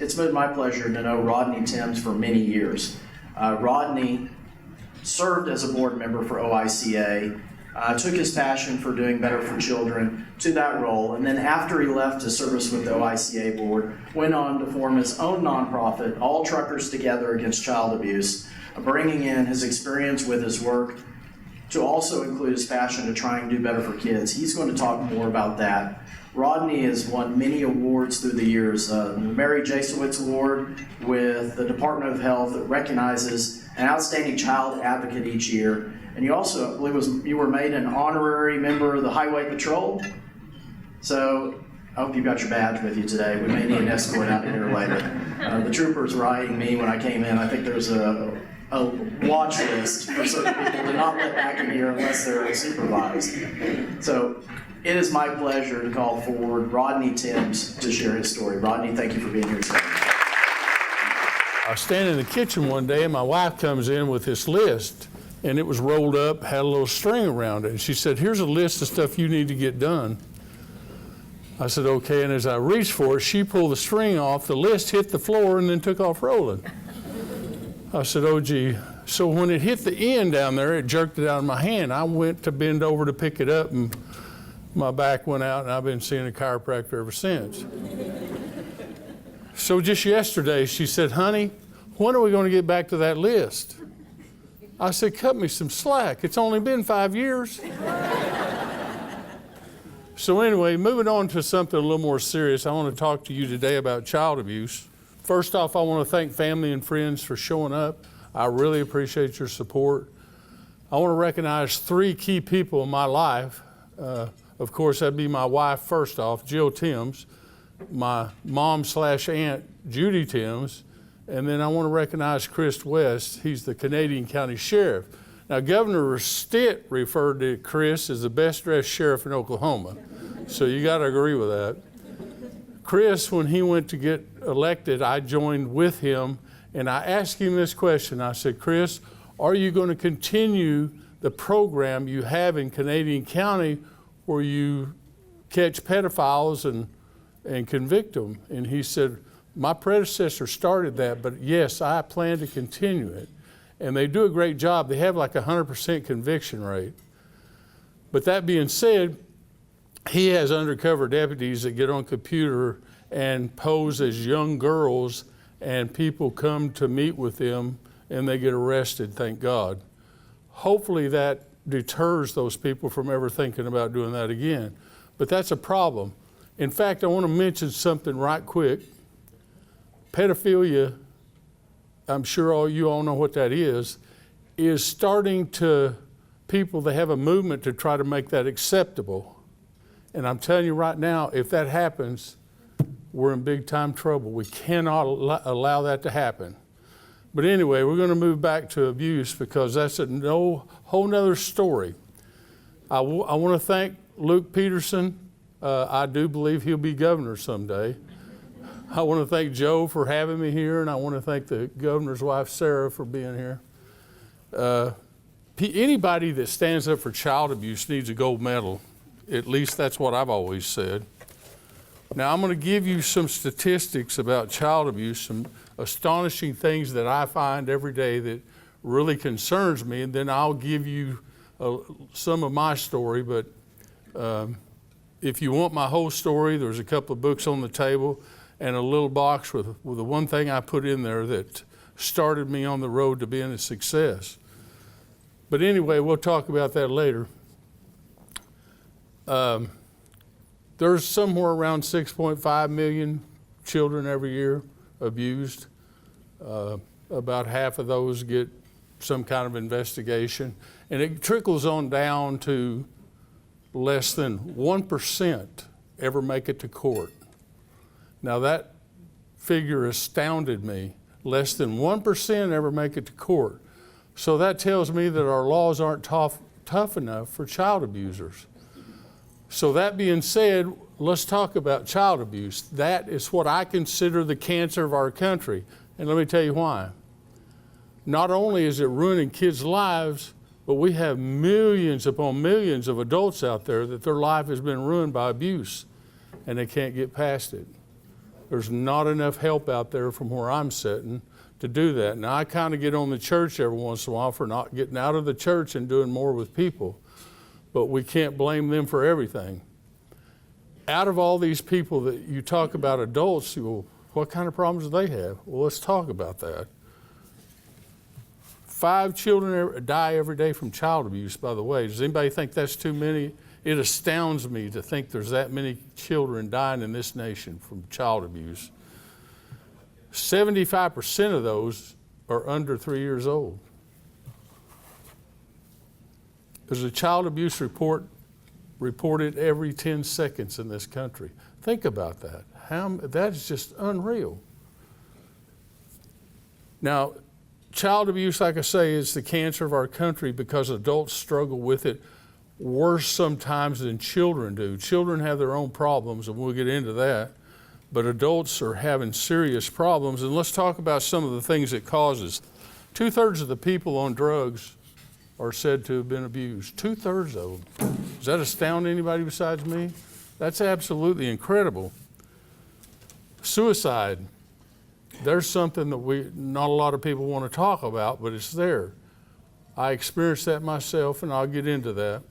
It's been my pleasure to know Rodney Timms for many years. Rodney served as a board member for OICA, took his passion for doing better for children to that role, and then after he left his service with the OICA board, went on to form his own nonprofit, All Truckers Together Against Child Abuse, bringing in his experience with his work to also include his passion to try and do better for kids. He's going to talk more about that. Rodney has won many awards through the years. The Mary Jasowitz Award with the Department of Health that recognizes an outstanding child advocate each year. And you also, I believe you were made an honorary member of the Highway Patrol. So I hope you got your badge with you today. We may need an escort out here later. The troopers were eyeing me when I came in. I think there's a watch list for certain people to not let back in here unless they're supervised. So it is my pleasure to call forward Rodney Timms to share his story. Rodney, thank you for being here today. I was standing in the kitchen one day and my wife comes in with this list, and it was rolled up, had a little string around it. And she said, "Here's a list of stuff you need to get done." I said, "Okay." And as I reached for it, she pulled the string off, the list hit the floor, and then took off rolling. I said, "Oh, gee." So when it hit the end down there, it jerked it out of my hand. I went to bend over to pick it up, and my back went out, and I've been seeing a chiropractor ever since. So just yesterday, she said, "Honey, when are we going to get back to that list?" I said, "Cut me some slack. It's only been 5 years." So anyway, moving on to something a little more serious, I want to talk to you today about child abuse. First off, I want to thank family and friends for showing up. I really appreciate your support. I want to recognize 3 key people in my life. Of course, that'd be my wife, first off, Jill Timms, my mom/aunt, Judy Timms, and then I want to recognize Chris West. He's the Canadian County Sheriff. Now, Governor Stitt referred to Chris as the best-dressed sheriff in Oklahoma, so you got to agree with that. Chris, when he went to get elected, I joined with him, and I asked him this question. I said, "Chris, are you going to continue the program you have in Canadian County where you catch pedophiles and convict them?" And he said, "My predecessor started that, but yes, I plan to continue it." And they do a great job. They have like 100% conviction rate. But that being said, he has undercover deputies that get on computer and pose as young girls, and people come to meet with them and they get arrested, thank God. Hopefully that deters those people from ever thinking about doing that again. But that's a problem. In fact, I want to mention something right quick. Pedophilia, I'm sure you all know what that is starting to, people, they have a movement to try to make that acceptable. And I'm telling you right now, if that happens, we're in big time trouble. We cannot allow that to happen. But anyway, we're going to move back to abuse because that's a whole nother story. I want to thank Luke Peterson. I do believe he'll be governor someday. I want to thank Joe for having me here, and I want to thank the governor's wife, Sarah, for being here. Anybody that stands up for child abuse needs a gold medal. At least that's what I've always said. Now, I'm going to give you some statistics about child abuse, some astonishing things that I find every day that really concerns me, and then I'll give you some of my story. But if you want my whole story, there's a couple of books on the table and a little box with the one thing I put in there that started me on the road to being a success. But anyway, we'll talk about that later. There's somewhere around 6.5 million children every year abused. About half of those get some kind of investigation. And it trickles on down to less than 1% ever make it to court. Now that figure astounded me. Less than 1% ever make it to court. So that tells me that our laws aren't tough enough for child abusers. So that being said, let's talk about child abuse. That is what I consider the cancer of our country. And let me tell you why. Not only is it ruining kids' lives, but we have millions upon millions of adults out there that their life has been ruined by abuse and they can't get past it. There's not enough help out there from where I'm sitting to do that. Now, I kind of get on the church every once in a while for not getting out of the church and doing more with people, but we can't blame them for everything. Out of all these people that you talk about, adults, well, what kind of problems do they have? Well, let's talk about that. 5 children die every day from child abuse, by the way. Does anybody think that's too many? It astounds me to think there's that many children dying in this nation from child abuse. 75% of those are under 3 years old. There's a child abuse report reported every 10 seconds in this country. Think about that. That's just unreal. Now, child abuse, like I say, is the cancer of our country because adults struggle with it worse sometimes than children do. Children have their own problems, and we'll get into that. But adults are having serious problems. And let's talk about some of the things it causes. 2/3 of the people on drugs are said to have been abused. 2/3 of them. Does that astound anybody besides me? That's absolutely incredible. Suicide. There's something that not a lot of people want to talk about, but it's there. I experienced that myself, and I'll get into that.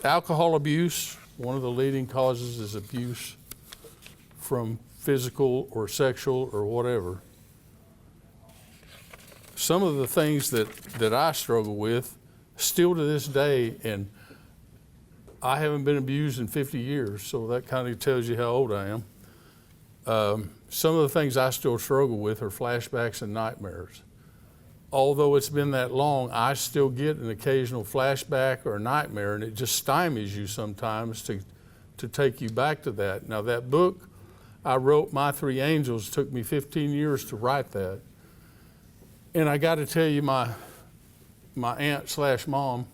Alcohol abuse. One of the leading causes is abuse from physical or sexual or whatever. Some of the things that I struggle with still to this day, and I haven't been abused in 50 years, so that kind of tells you how old I am. Some of the things I still struggle with are flashbacks and nightmares. Although it's been that long, I still get an occasional flashback or a nightmare, and it just stymies you sometimes to take you back to that. Now, that book I wrote, My 3 Angels, took me 15 years to write that. And I got to tell you, my aunt/mom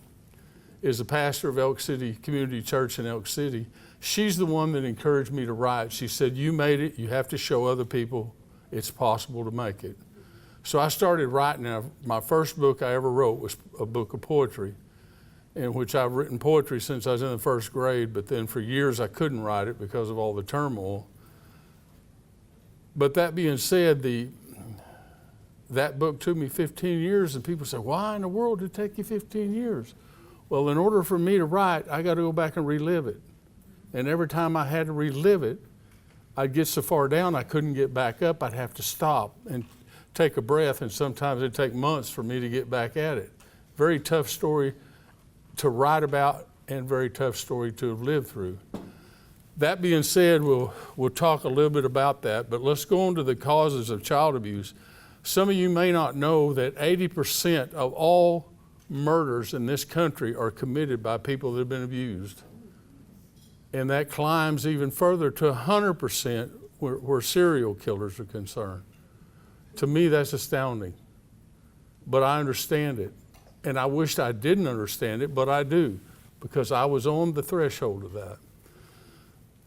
is a pastor of Elk City Community Church in Elk City. She's the one that encouraged me to write. She said, you made it. You have to show other people it's possible to make it. So I started writing. My first book I ever wrote was a book of poetry, in which I've written poetry since I was in the 1st grade, but then for years I couldn't write it because of all the turmoil. But that being said, that book took me 15 years, and people say, why in the world did it take you 15 years? Well, in order for me to write, I got to go back and relive it. And every time I had to relive it, I'd get so far down I couldn't get back up. I'd have to stop and take a breath, and sometimes it'd take months for me to get back at it. Very tough story to write about, and very tough story to have lived through. That being said, we'll talk a little bit about that, but let's go on to the causes of child abuse. Some of you may not know that 80% of all murders in this country are committed by people that have been abused. And that climbs even further to 100% where serial killers are concerned. To me, that's astounding. But I understand it. And I wished I didn't understand it, but I do, because I was on the threshold of that.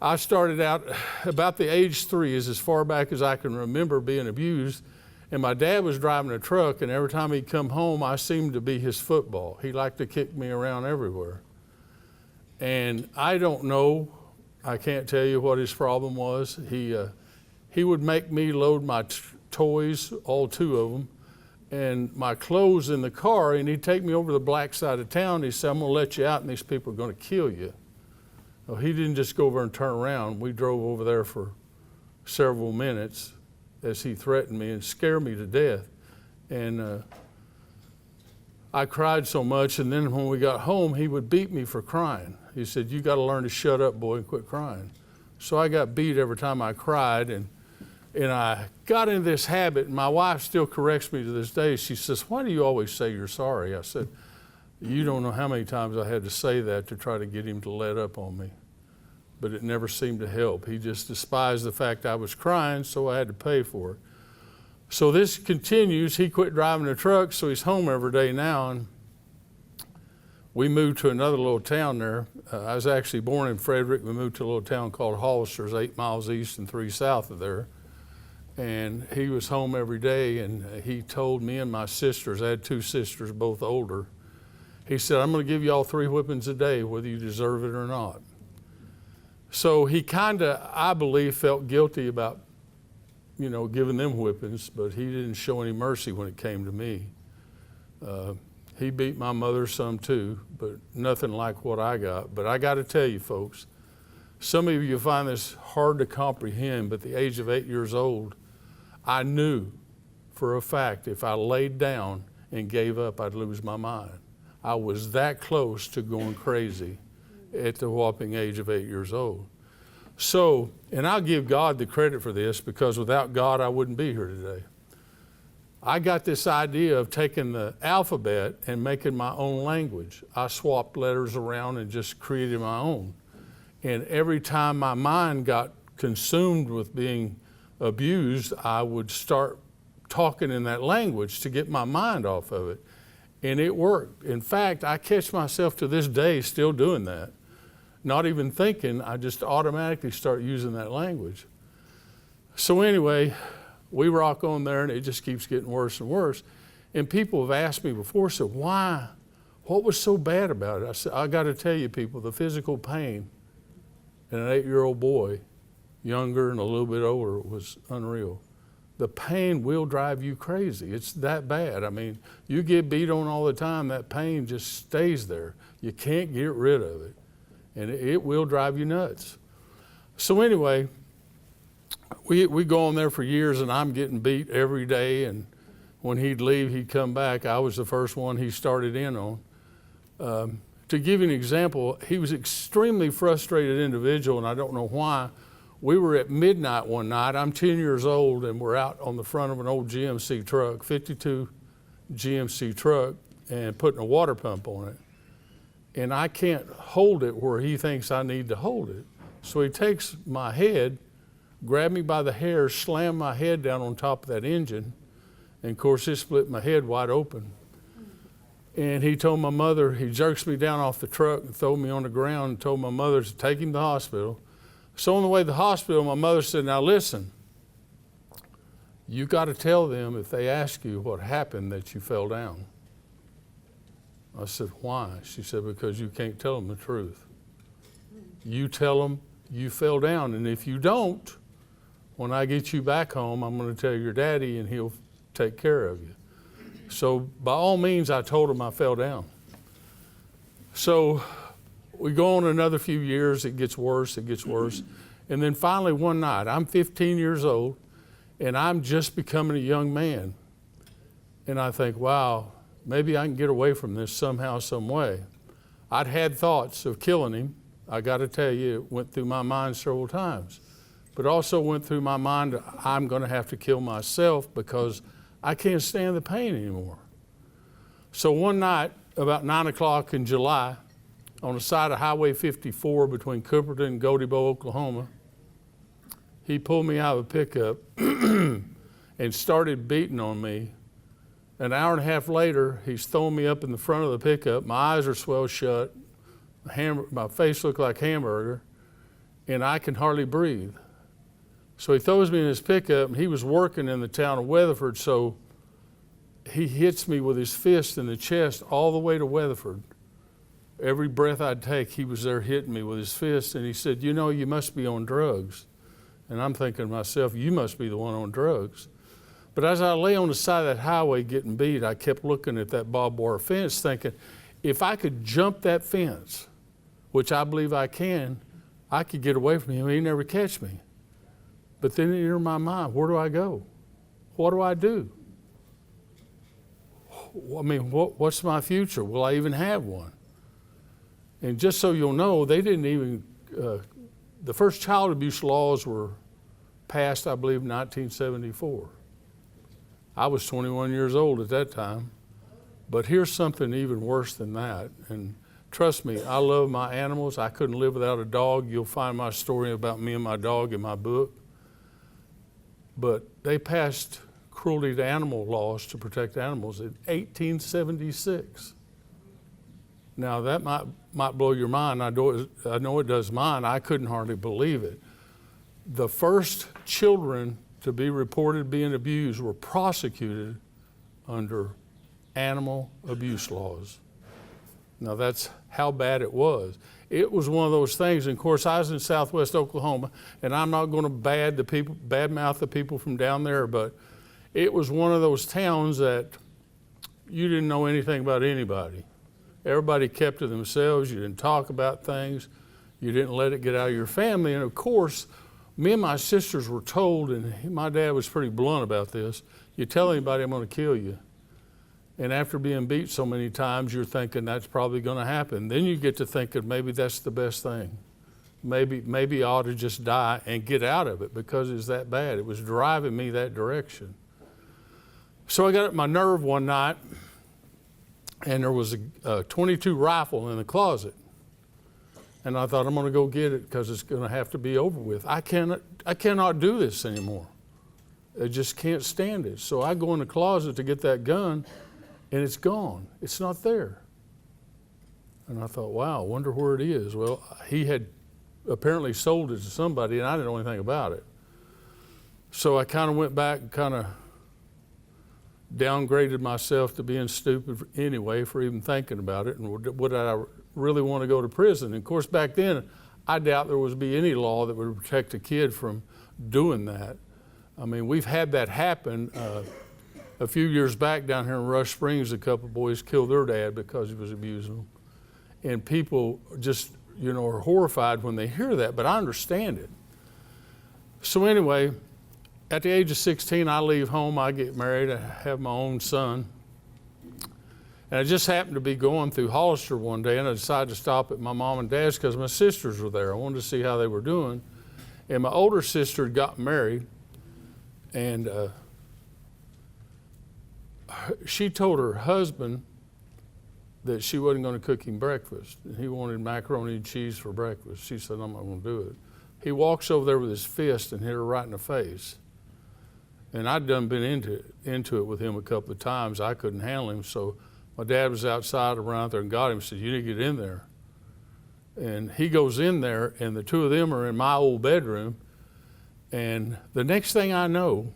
I started out about the age 3, is as far back as I can remember being abused. And my dad was driving a truck, and every time he'd come home, I seemed to be his football. He liked to kick me around everywhere. And I don't know, I can't tell you what his problem was. He would make me load my toys, all 2 of them, and my clothes in the car, and he'd take me over to the black side of town. He said, I'm gonna let you out, and these people are gonna kill you. Well, he didn't just go over and turn around. We drove over there for several minutes as he threatened me and scared me to death. And I cried so much, and then when we got home, he would beat me for crying. He said, you got to learn to shut up, boy, and quit crying. So I got beat every time I cried, and I got into this habit, and my wife still corrects me to this day. She says, why do you always say you're sorry? I said, you don't know how many times I had to say that to try to get him to let up on me. But it never seemed to help. He just despised the fact I was crying, so I had to pay for it. So this continues. He quit driving the truck, so he's home every day now. And we moved to another little town there. I was actually born in Frederick. We moved to a little town called Hollister, 8 miles east and 3 south of there. And he was home every day, and he told me and my sisters, I had 2 sisters, both older, he said, I'm going to give you all 3 whippings a day, whether you deserve it or not. So he kind of, I believe, felt guilty about, giving them whippings, but he didn't show any mercy when it came to me. He beat my mother some too, but nothing like what I got. But I got to tell you, folks, some of you find this hard to comprehend, but at the age of 8 years old, I knew for a fact if I laid down and gave up, I'd lose my mind. I was that close to going crazy at the whopping age of 8 years old. So, and I'll give God the credit for this, because without God, I wouldn't be here today. I got this idea of taking the alphabet and making my own language. I swapped letters around and just created my own. And every time my mind got consumed with being abused, I would start talking in that language to get my mind off of it. And it worked. In fact, I catch myself to this day still doing that. Not even thinking, I just automatically start using that language. So anyway, we rock on there, and it just keeps getting worse and worse. And people have asked me before, said, why? What was so bad about it? I said, I got to tell you people, the physical pain in an 8-year-old boy, younger and a little bit older, was unreal. The pain will drive you crazy. It's that bad. I mean, you get beat on all the time, that pain just stays there. You can't get rid of it. And it will drive you nuts. So anyway, we go on there for years, and I'm getting beat every day. And when he'd leave, he'd come back. I was the first one he started in on. To give you an example, he was an extremely frustrated individual, and I don't know why. We were at midnight one night. I'm 10 years old, and we're out on the front of an old GMC truck, 52 GMC truck, and putting a water pump on it. And I can't hold it where he thinks I need to hold it. So he takes my head, grabbed me by the hair, slammed my head down on top of that engine, and of course it split my head wide open. And he told my mother, he jerks me down off the truck and threw me on the ground and told my mother to take him to the hospital. So on the way to the hospital, my mother said, now listen, you got to tell them if they ask you what happened that you fell down. I said, why? She said, because you can't tell them the truth. You tell them you fell down, and if you don't, when I get you back home, I'm going to tell your daddy and he'll take care of you. So by all means, I told him I fell down. So we go on another few years, it gets worse, and then finally one night, I'm 15 years old, and I'm just becoming a young man. And I think, wow, maybe I can get away from this somehow, some way. I'd had thoughts of killing him. I got to tell you, it went through my mind several times. But also went through my mind, I'm going to have to kill myself because I can't stand the pain anymore. So one night, about 9 o'clock in July, on the side of Highway 54 between Cooperton and Godebo, Oklahoma, he pulled me out of a pickup and started beating on me. An hour and a half later, he's throwing me up in the front of the pickup. My eyes are swelled shut. My face looked like hamburger, and I can hardly breathe. So he throws me in his pickup, and he was working in the town of Weatherford, so he hits me with his fist in the chest all the way to Weatherford. Every breath I'd take, he was there hitting me with his fist, and he said, you know, you must be on drugs. And I'm thinking to myself, you must be the one on drugs. But as I lay on the side of that highway getting beat, I kept looking at that barbed wire fence thinking, if I could jump that fence, which I believe I can, I could get away from him. He'd never catch me. But then it entered my mind, where do I go? What do I do? I mean, what's my future? Will I even have one? And just so you'll know, they didn't even, the first child abuse laws were passed, I believe, in 1974. I was 21 years old at that time. But here's something even worse than that. And trust me, I love my animals. I couldn't live without a dog. You'll find my story about me and my dog in my book. But they passed cruelty to animal laws to protect animals in 1876. Now that might blow your mind. I know it does mine. I couldn't hardly believe it. The first children to be reported being abused were prosecuted under animal abuse laws. Now that's how bad it was. it was one of those things. And of course, I was in Southwest Oklahoma, and I'm not going to badmouth the people from down there, but it was one of those towns that you didn't know anything about anybody. Everybody kept to themselves. You didn't talk about things. You didn't let it get out of your family. And of course, me and my sisters were told, and my dad was pretty blunt about this, you tell anybody, I'm going to kill you. And after being beat so many times, you're thinking that's probably going to happen. Then you get to thinking maybe that's the best thing. Maybe I ought to just die and get out of it because it's that bad. It was driving me that direction. So I got up my nerve one night, and there was a 22 rifle in the closet. And I thought, I'm going to go get it because it's going to have to be over with. I cannot do this anymore. I just can't stand it. So I go in the closet to get that gun, and it's gone. It's not there. And I thought, wow, I wonder where it is. Well, he had apparently sold it to somebody, and I didn't know anything about it. So I kind of went back and kind of downgraded myself to being stupid anyway for even thinking about it. And would I really want to go to prison? And of course, back then, I doubt there would be any law that would protect a kid from doing that. I mean, we've had that happen. A few years back down here in Rush Springs, a couple of boys killed their dad because he was abusing them. And people just, are horrified when they hear that, but I understand it. So anyway, at the age of 16, I leave home, I get married, I have my own son. And I just happened to be going through Hollister one day, and I decided to stop at my mom and dad's because my sisters were there. I wanted to see how they were doing. And my older sister had got married, and she told her husband that she wasn't going to cook him breakfast. And he wanted macaroni and cheese for breakfast. She said, I'm not going to do it. He walks over there with his fist and hit her right in the face. And I'd done been into it with him a couple of times. I couldn't handle him, so my dad was outside around there and got him and said, you need to get in there. And he goes in there, and the two of them are in my old bedroom. And the next thing I know,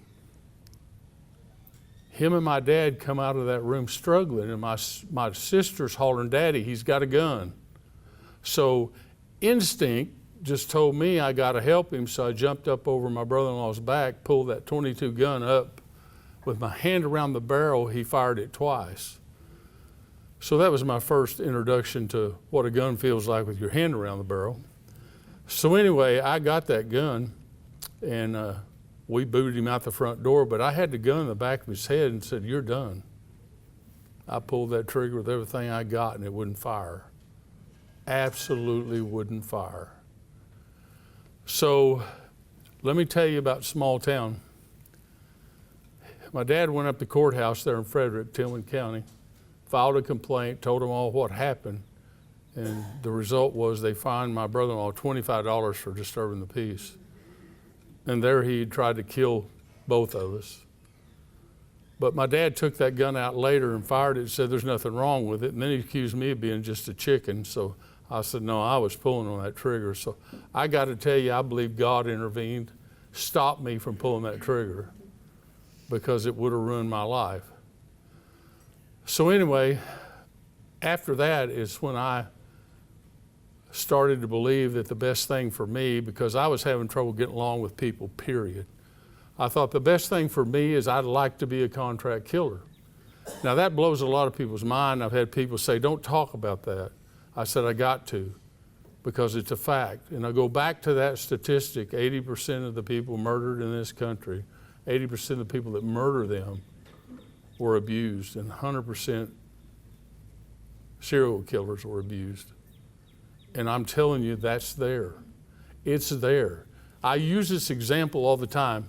him and my dad come out of that room struggling, and my sister's hollering, Daddy, he's got a gun. So instinct just told me I got to help him, so I jumped up over my brother-in-law's back, pulled that .22 gun up. With my hand around the barrel, he fired it twice. So that was my first introduction to what a gun feels like with your hand around the barrel. So anyway, I got that gun, and we booted him out the front door, but I had the gun in the back of his head and said, you're done. I pulled that trigger with everything I got, and it wouldn't fire. Absolutely wouldn't fire. So let me tell you about small town. My dad went up to the courthouse there in Frederick, Tillman County, filed a complaint, told them all what happened, and the result was they fined my brother-in-law $25 for disturbing the peace. And there he tried to kill both of us. But my dad took that gun out later and fired it and said there's nothing wrong with it, and then he accused me of being just a chicken. So I said, no, I was pulling on that trigger. So I got to tell you, I believe God intervened, stopped me from pulling that trigger because it would have ruined my life. So anyway, after that is when I started to believe that the best thing for me, because I was having trouble getting along with people, period. I thought the best thing for me is I'd like to be a contract killer. Now that blows a lot of people's mind. I've had people say, don't talk about that. I said, I got to, because it's a fact. And I go back to that statistic, 80% of the people murdered in this country, 80% of the people that murder them were abused, and 100% serial killers were abused. And I'm telling you, that's there. It's there. I use this example all the time,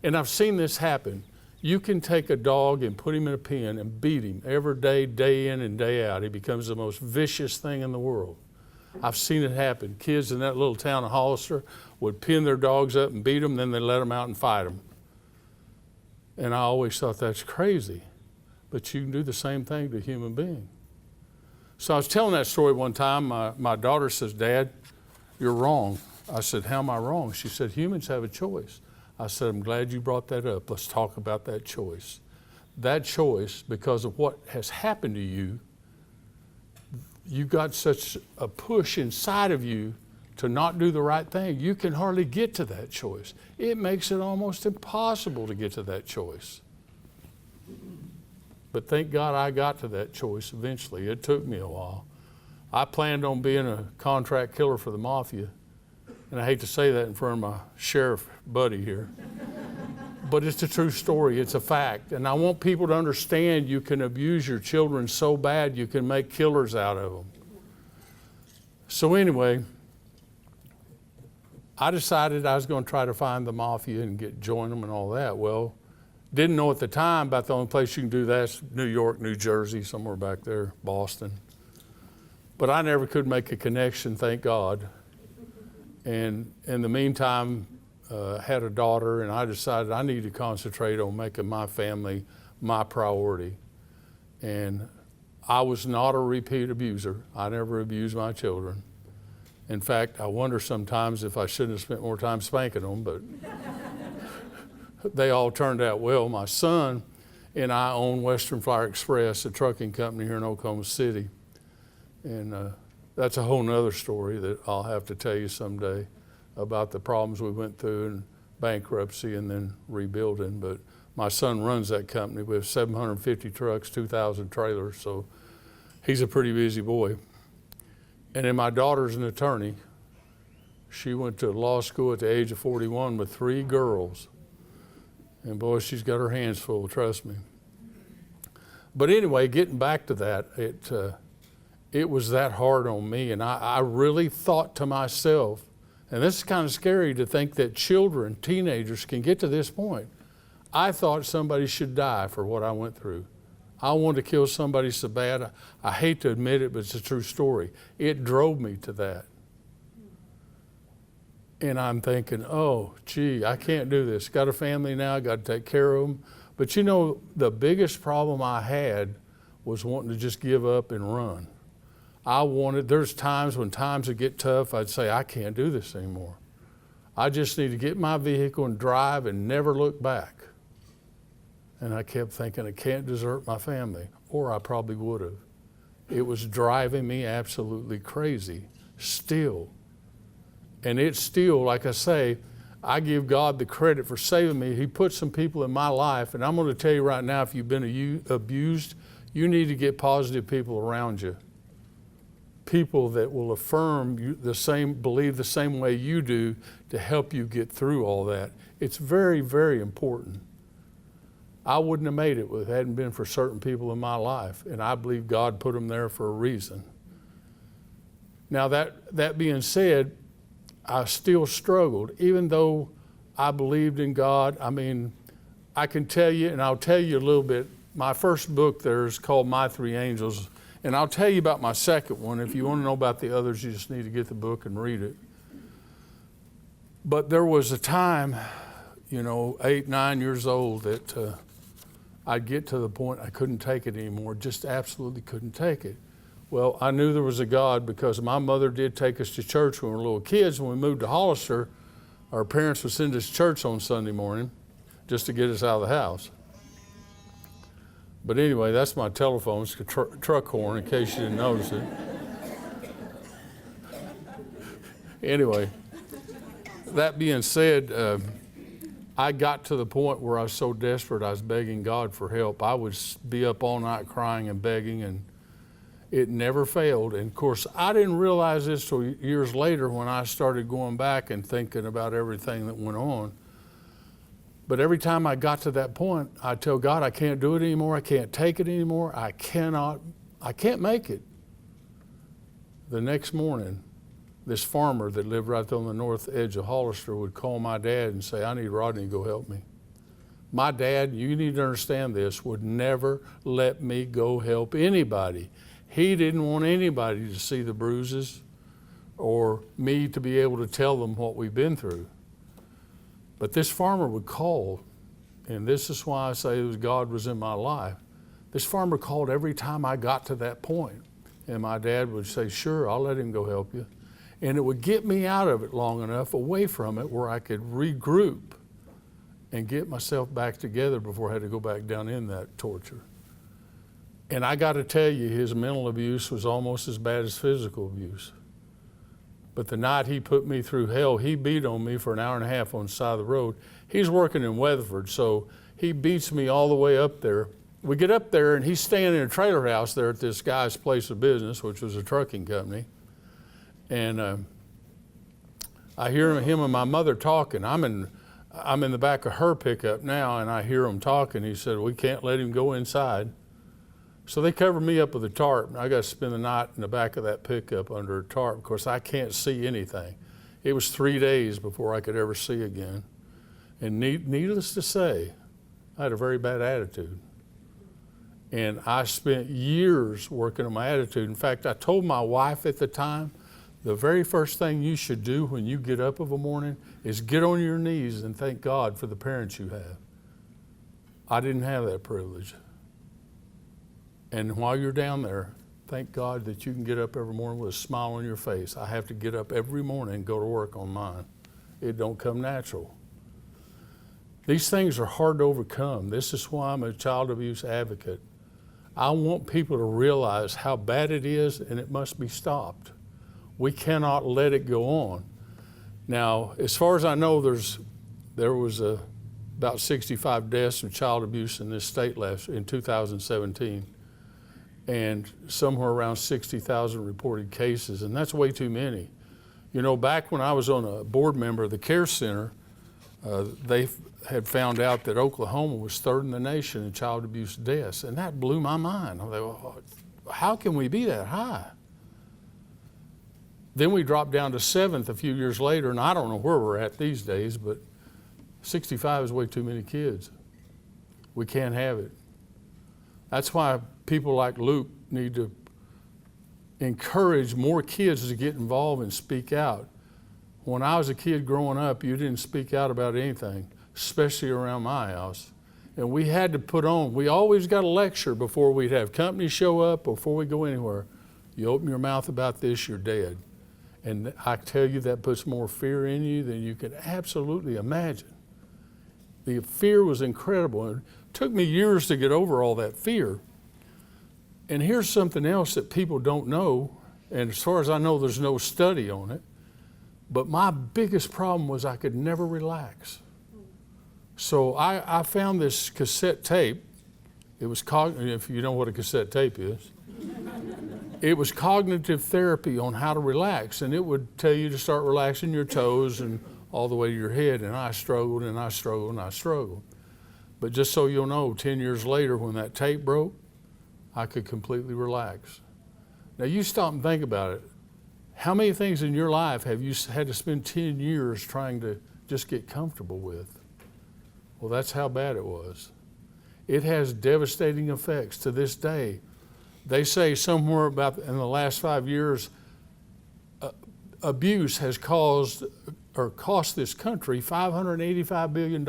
and I've seen this happen. You can take a dog and put him in a pen and beat him every day, day in and day out. He becomes the most vicious thing in the world. I've seen it happen. Kids in that little town of Hollister would pin their dogs up and beat them, then they let them out and fight them. And I always thought that's crazy. But you can do the same thing to a human being. So I was telling that story one time. My daughter says, Dad, you're wrong. I said, how am I wrong? She said, humans have a choice. I said, I'm glad you brought that up. Let's talk about that choice. That choice, because of what has happened to you, you got such a push inside of you to not do the right thing, you can hardly get to that choice. It makes it almost impossible to get to that choice. But thank God I got to that choice eventually. It took me a while. I planned on being a contract killer for the mafia. And I hate to say that in front of my sheriff buddy here. But it's a true story. It's a fact. And I want people to understand you can abuse your children so bad you can make killers out of them. So anyway, I decided I was going to try to find the mafia and join them and all that. Well, didn't know at the time about the only place you can do that is New York, New Jersey, somewhere back there, Boston. But I never could make a connection, thank God. And in the meantime, had a daughter, and I decided I need to concentrate on making my family my priority. And I was not a repeat abuser. I never abused my children. In fact, I wonder sometimes if I shouldn't have spent more time spanking them, but they all turned out well. My son and I own Western Flyer Express, a trucking company here in Oklahoma City. And that's a whole nother story that I'll have to tell you someday about the problems we went through in bankruptcy and then rebuilding. But my son runs that company. We have 750 trucks, 2,000 trailers, so he's a pretty busy boy. And then my daughter's an attorney. She went to law school at the age of 41 with 3 girls. And boy, she's got her hands full, trust me. But anyway, getting back to that, it was that hard on me. And I really thought to myself, and this is kind of scary to think that children, teenagers can get to this point. I thought somebody should die for what I went through. I wanted to kill somebody so bad. I hate to admit it, but it's a true story. It drove me to that. And I'm thinking, oh, gee, I can't do this. Got a family now, got to take care of them. But you know, the biggest problem I had was wanting to just give up and run. There's times when times would get tough, I'd say, I can't do this anymore. I just need to get in my vehicle and drive and never look back. And I kept thinking, I can't desert my family, or I probably would have. It was driving me absolutely crazy, still. And it's still, like I say, I give God the credit for saving me. He put some people in my life, and I'm going to tell you right now, if you've been abused, you need to get positive people around you. People that will affirm you believe the same way you do to help you get through all that. It's very, very important. I wouldn't have made it if it hadn't been for certain people in my life, and I believe God put them there for a reason. Now that being said, I still struggled, even though I believed in God. I mean, I can tell you, and I'll tell you a little bit. My first book there is called My 3 Angels, and I'll tell you about my second one. If you want to know about the others, you just need to get the book and read it. But there was a time, 8, 9 years old, that I'd get to the point I couldn't take it anymore, just absolutely couldn't take it. Well, I knew there was a God because my mother did take us to church when we were little kids. When we moved to Hollister, our parents would send us to church on Sunday morning just to get us out of the house. But anyway, that's my telephone. It's a truck horn in case you didn't notice it. Anyway, that being said, I got to the point where I was so desperate I was begging God for help. I would be up all night crying and begging, and it never failed. And of course, I didn't realize this till years later when I started going back and thinking about everything that went on. But every time I got to that point, I tell God, I can't do it anymore. I can't take it anymore. I can't make it. The next morning, this farmer that lived right there on the north edge of Hollister would call my dad and say, I need Rodney to go help me. My dad, you need to understand this, would never let me go help anybody. He didn't want anybody to see the bruises or me to be able to tell them what we've been through. But this farmer would call, and this is why I say God was in my life. This farmer called every time I got to that point. And my dad would say, sure, I'll let him go help you. And it would get me out of it long enough, away from it, where I could regroup and get myself back together before I had to go back down in that torture. And I got to tell you, his mental abuse was almost as bad as physical abuse. But the night he put me through hell, he beat on me for an hour and a half on the side of the road. He's working in Weatherford, so he beats me all the way up there. We get up there, and he's staying in a trailer house there at this guy's place of business, which was a trucking company. And I hear him and my mother talking. I'm in the back of her pickup now, and I hear them talking. He said, we can't let him go inside. So they covered me up with a tarp, and I got to spend the night in the back of that pickup under a tarp. Of course, I can't see anything. It was 3 days before I could ever see again. And needless to say, I had a very bad attitude. And I spent years working on my attitude. In fact, I told my wife at the time, the very first thing you should do when you get up of a morning is get on your knees and thank God for the parents you have. I didn't have that privilege. And while you're down there, thank God that you can get up every morning with a smile on your face. I have to get up every morning and go to work on mine. It don't come natural. These things are hard to overcome. This is why I'm a child abuse advocate. I want people to realize how bad it is, and it must be stopped. We cannot let it go on. Now, as far as I know, there was about 65 deaths of child abuse in this state in 2017. And somewhere around 60,000 reported cases, and that's way too many. You know, back when I was on a board member of the Care Center, they had found out that Oklahoma was third in the nation in child abuse deaths, and that blew my mind. I thought, well, how can we be that high? Then we dropped down to 7th a few years later, and I don't know where we're at these days, but 65 is way too many kids. We can't have it. That's why people like Luke need to encourage more kids to get involved and speak out. When I was a kid growing up, you didn't speak out about anything, especially around my house. And we had to we always got a lecture before we'd have company show up, before we go anywhere. You open your mouth about this, you're dead. And I tell you, that puts more fear in you than you could absolutely imagine. The fear was incredible. It took me years to get over all that fear. And here's something else that people don't know, and as far as I know, there's no study on it, but my biggest problem was I could never relax. So I found this cassette tape. It was, if you know what a cassette tape is, it was cognitive therapy on how to relax, and it would tell you to start relaxing your toes and all the way to your head, and I struggled and I struggled and I struggled. But just so you'll know, 10 years later when that tape broke, I could completely relax. Now you stop and think about it. How many things in your life have you had to spend 10 years trying to just get comfortable with? Well, that's how bad it was. It has devastating effects to this day. They say somewhere about in the last 5 years, abuse has cost this country $585 billion.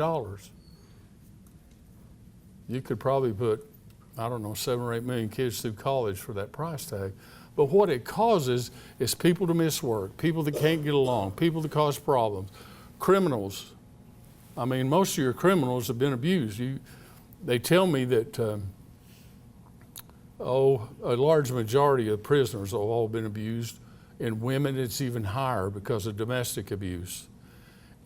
You could probably put, I don't know, 7 or 8 million kids through college for that price tag. But what it causes is people to miss work, people that can't get along, people that cause problems, criminals. I mean, most of your criminals have been abused. They tell me that, a large majority of prisoners have all been abused. In women, it's even higher because of domestic abuse.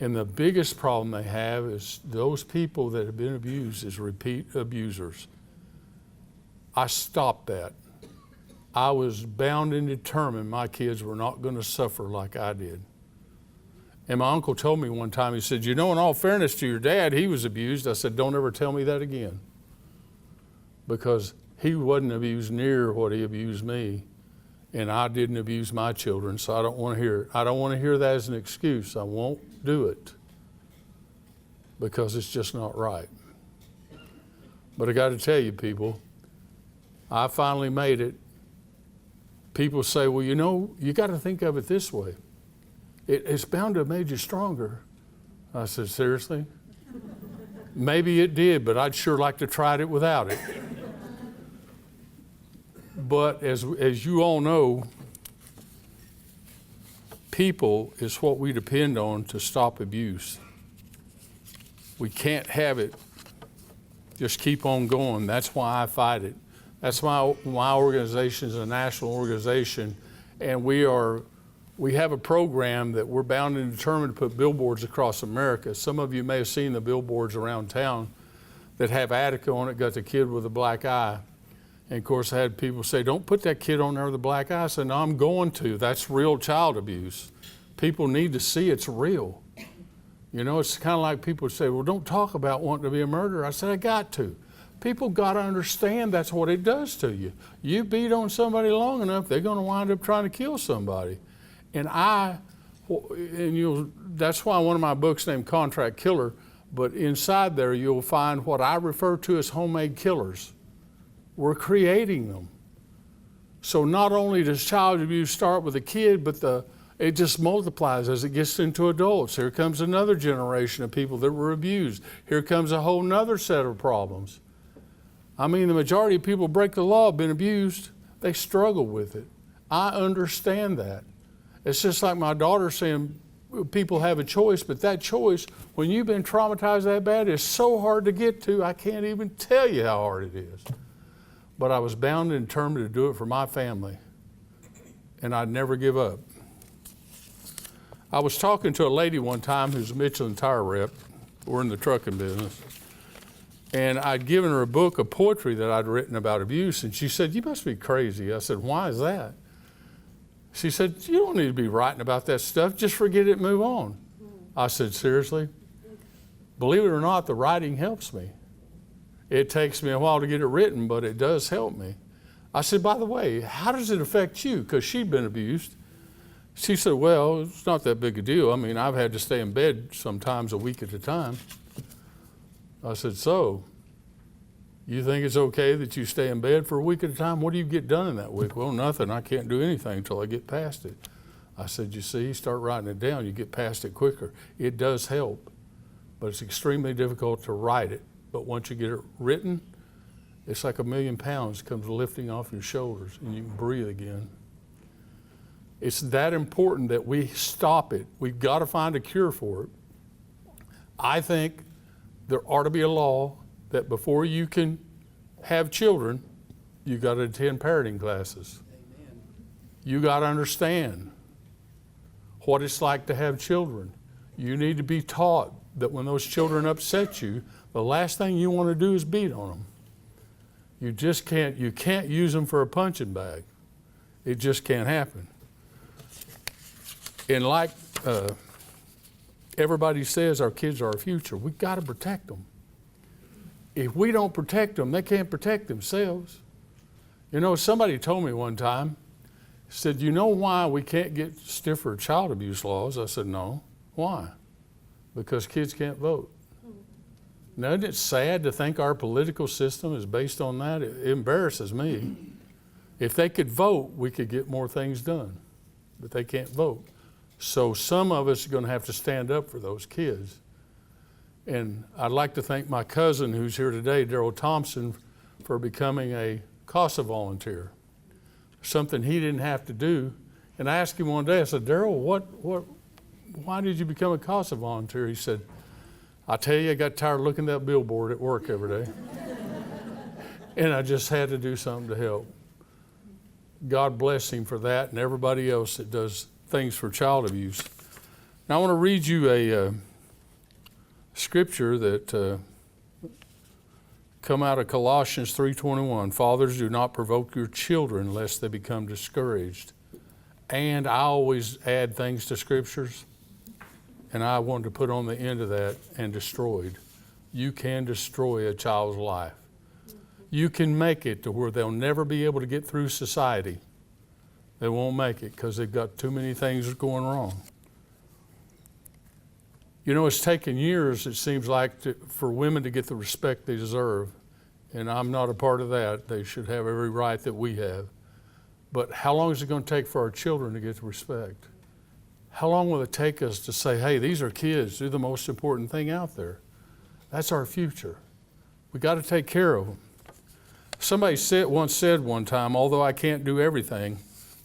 And the biggest problem they have is those people that have been abused is repeat abusers. I stopped that. I was bound and determined my kids were not going to suffer like I did. And my uncle told me one time, he said, you know, in all fairness to your dad, he was abused. I said, don't ever tell me that again. Because he wasn't abused near what he abused me. And I didn't abuse my children, so I don't want to hear it. I don't want to hear that as an excuse. I won't do it because it's just not right. But I got to tell you, people, I finally made it. People say, well, you know, you got to think of it this way. It's bound to have made you stronger. I said, seriously? Maybe it did, but I'd sure like to try it without it. But as you all know, people is what we depend on to stop abuse. We can't have it just keep on going. That's why I fight it. That's my organization is a national organization, and we have a program that we're bound and determined to put billboards across America. Some of you may have seen the billboards around town that have Attica on it, got the kid with a black eye. And of course, I had people say, don't put that kid on there with a black eye. I said, no, I'm going to. That's real child abuse. People need to see it's real. You know, it's kind of like people say, well, don't talk about wanting to be a murderer. I said, I got to. People got to understand that's what it does to you. You beat on somebody long enough, they're going to wind up trying to kill somebody. And that's why one of my books named Contract Killer, but inside there you'll find what I refer to as homemade killers. We're creating them. So not only does child abuse start with a kid, but it just multiplies as it gets into adults. Here comes another generation of people that were abused. Here comes a whole nother set of problems. I mean, the majority of people break the law have been abused. They struggle with it. I understand that. It's just like my daughter saying people have a choice, but that choice, when you've been traumatized that bad, is so hard to get to, I can't even tell you how hard it is. But I was bound and determined to do it for my family, and I'd never give up. I was talking to a lady one time who's a Michelin tire rep. We're in the trucking business. And I'd given her a book of poetry that I'd written about abuse, and she said, you must be crazy. I said, why is that? She said, you don't need to be writing about that stuff. Just forget it and move on. I said, seriously? Believe it or not, the writing helps me. It takes me a while to get it written, but it does help me. I said, by the way, how does it affect you? Because she'd been abused. She said, well, it's not that big a deal. I mean, I've had to stay in bed sometimes a week at a time. I said, so, you think it's okay that you stay in bed for a week at a time? What do you get done in that week? Well, nothing. I can't do anything until I get past it. I said, you see, start writing it down. You get past it quicker. It does help, but it's extremely difficult to write it. But once you get it written, it's like 1,000,000 pounds comes lifting off your shoulders and you can breathe again. It's that important that we stop it. We've got to find a cure for it. I think there ought to be a law that before you can have children, you got to attend parenting classes. Amen. You got to understand what it's like to have children. You need to be taught that when those children upset you, the last thing you want to do is beat on them. You just can't, you can't use them for a punching bag. It just can't happen. And like everybody says, our kids are our future. We've got to protect them. If we don't protect them, they can't protect themselves. You know, somebody told me one time, said, you know why we can't get stiffer child abuse laws? I said, no. Why? Because kids can't vote. Now, isn't it sad to think our political system is based on that? It embarrasses me. If they could vote, we could get more things done, but they can't vote. So some of us are going to have to stand up for those kids. And I'd like to thank my cousin who's here today, Daryl Thompson, for becoming a CASA volunteer, something he didn't have to do. And I asked him one day, I said, Daryl, why did you become a CASA volunteer? He said, I tell you, I got tired of looking at that billboard at work every day. And I just had to do something to help. God bless him for that and everybody else that does things for child abuse. Now I want to read you a scripture that come out of Colossians 3:21. Fathers, do not provoke your children lest they become discouraged. And I always add things to scriptures, and I wanted to put on the end of that, and destroyed. You can destroy a child's life. You can make it to where they'll never be able to get through society. They won't make it because they've got too many things going wrong. You know, it's taken years, it seems like, for women to get the respect they deserve. And I'm not a part of that. They should have every right that we have. But how long is it going to take for our children to get the respect? How long will it take us to say, hey, these are kids, they're the most important thing out there. That's our future. We got to take care of them. Somebody once said one time, although I can't do everything,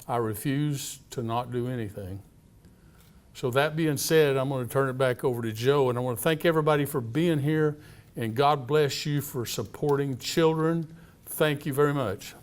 I refuse to not do anything. So that being said, I'm going to turn it back over to Joe, and I want to thank everybody for being here, and God bless you for supporting children, Thank you very much.